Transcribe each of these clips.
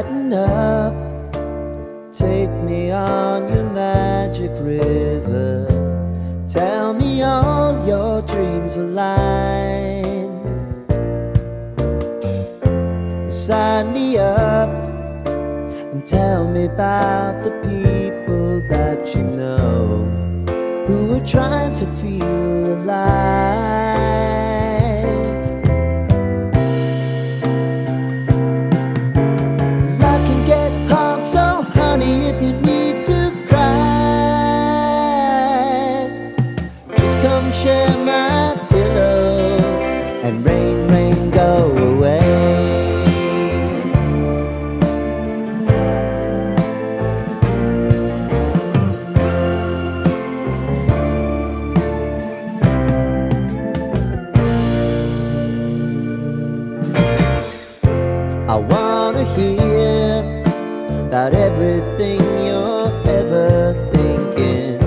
Lighten up, take me on your magic river. Tell me all your dreams align. Sign me up and tell me about the people that you know who are trying to feel alive. Life can get hard, so honey, if you need to cry, just come share my pillow and rain, rain, go away. I wanna hear about everything you're ever thinking.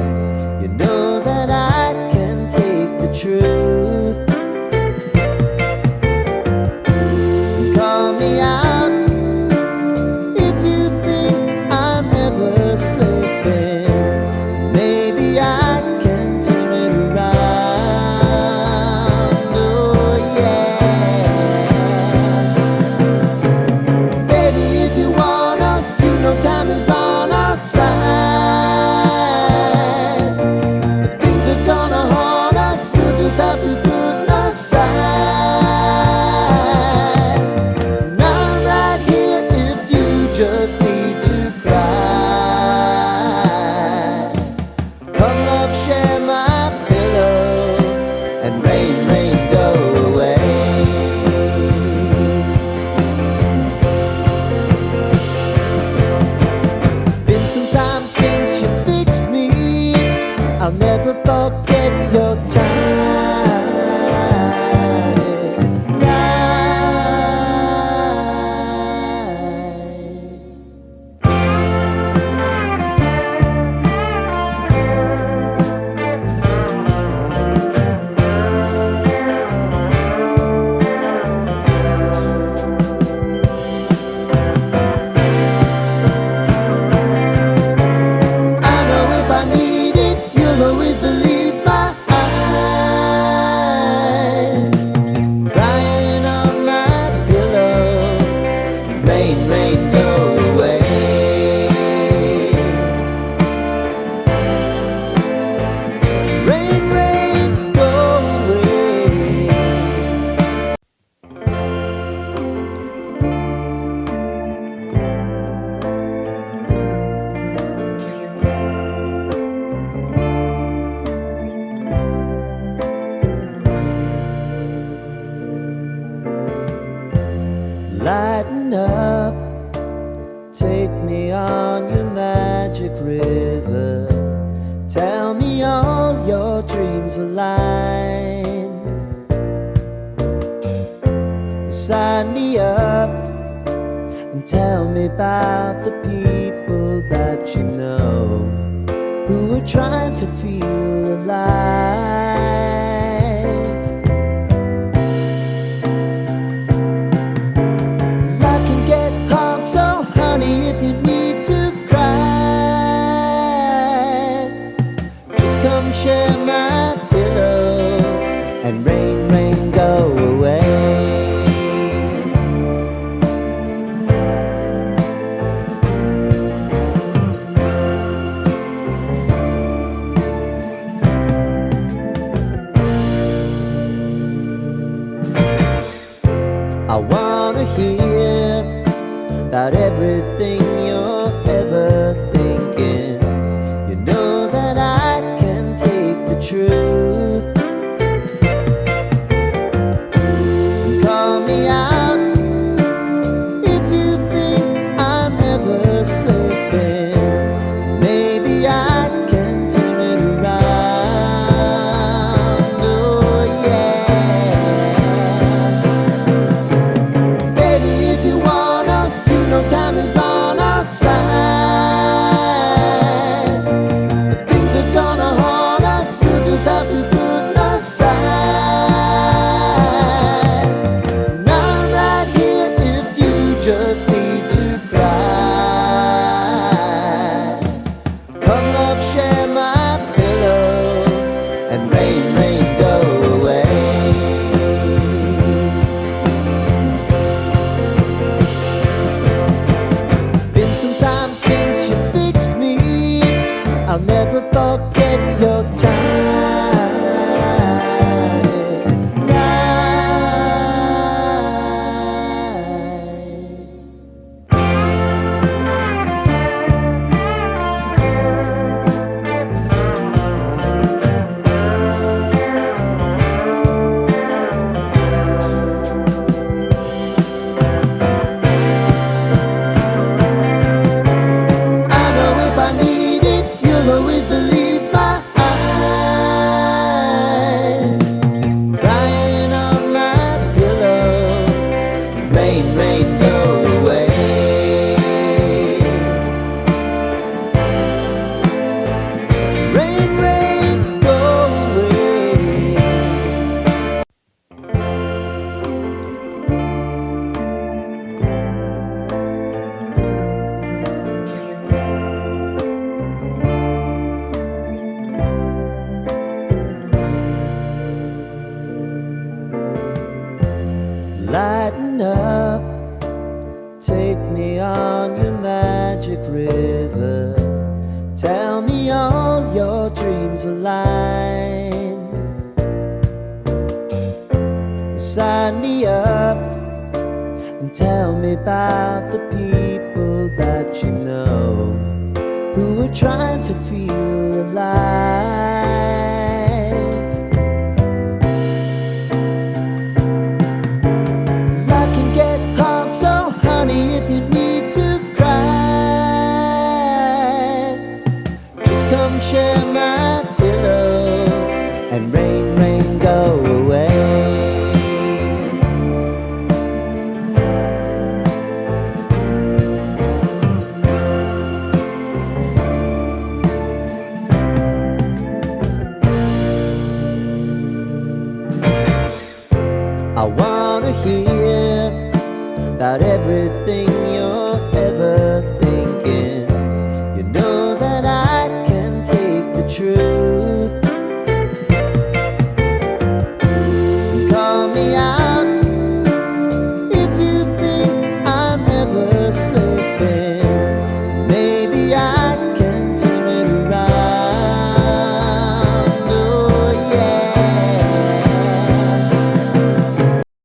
You know that I can take the truth. Call me out if you think I'm ever slipping. Maybe I can turn it around. Oh yeah. Baby, if you want us, you know time is on our side. But things are gonna haunt us, we'll just have to put aside. And I'm right here if you just need to cry. Come love, share my pillow and rain, rain, go away. Been some time since you fixed me. I'll never forget your I know if I need it, you'll always believe my eyes. Crying on my pillow, rain, rain, go away. Rain, rain, go away. Lighten up, take me on your magic river. Tell me all your dreams align. Sign me up and tell me about the people that you know who are trying to feel alive. Life can get hard, so honey, if you need to cry, just come share my pillow and rain, rain, go away. I wanna hear about everything you're ever thinking. You know that I can take the truth. Call me out if you think I'm ever slipping. Maybe I can turn it around. Oh yeah. Baby, if you want us, you know time is on our side. forget your Lighten up, take me on your magic river. Tell me all your dreams align. Sign me up and tell me about the people that you know who are trying to feel alive. So honey, if you need to cry, just come share my pillow and rain, rain, go away. I wanna hear about everything